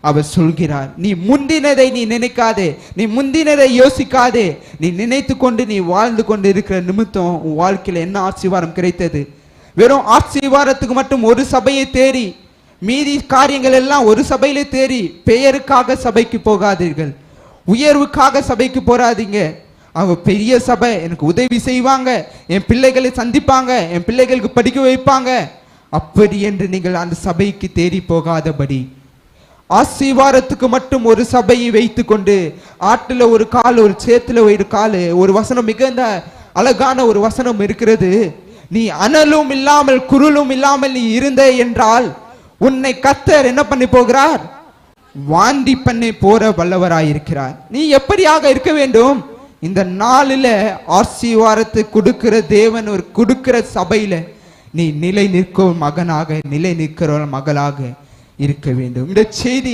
அவர் சொல்கிறார், நீ முந்தினதை நீ நினைக்காதே, நீ முந்தினதை யோசிக்காதே. நீ நினைத்து கொண்டு நீ வாழ்ந்து கொண்டு இருக்கிற நிமித்தம் உன் வாழ்க்கையில என்ன ஆசீர்வாதம் கிடைத்தது? வெறும் ஆசீர்வாதத்துக்கு மட்டும் ஒரு சபையை தேடி, மீதி காரியங்கள் எல்லாம் ஒரு சபையிலே தேடி பெயருக்காக சபைக்கு போகாதீர்கள், உயர்வுக்காக சபைக்கு போறாதீங்க. அவங்க பெரிய சபை, எனக்கு உதவி செய்வாங்க, என் பிள்ளைகளை சந்திப்பாங்க, என் பிள்ளைகளுக்கு படிக்க வைப்பாங்க, அப்படி என்று நீங்கள் அந்த சபைக்கு தேடி போகாதபடி, ஆசீர்வாதத்துக்கு மட்டும் ஒரு சபையை வைத்து கொண்டு, ஆட்டுல ஒரு கால் ஒரு சேத்துல ஒரு கால், ஒரு வசனம் மிகுந்த அழகான ஒரு வசனம் இருக்கிறது, நீ அனலும் இல்லாமல் குருளும் இல்லாமல் நீ இருந்த என்றால் உன்னை கர்த்தர் என்ன பண்ணி போகிறார்? வாந்தி பண்ணி போற வல்லவராயிருக்கிறார். நீ எப்படியாக இருக்க வேண்டும்? இந்த நாளில ஆசீர்வாதத்தை கொடுக்கிற தேவன் ஒரு கொடுக்கிற சபையில நீ நிலை நிற்கிற மகனாக, நிலை நிற்கிற மகளாக இருக்க வேண்டும். இந்த செய்தி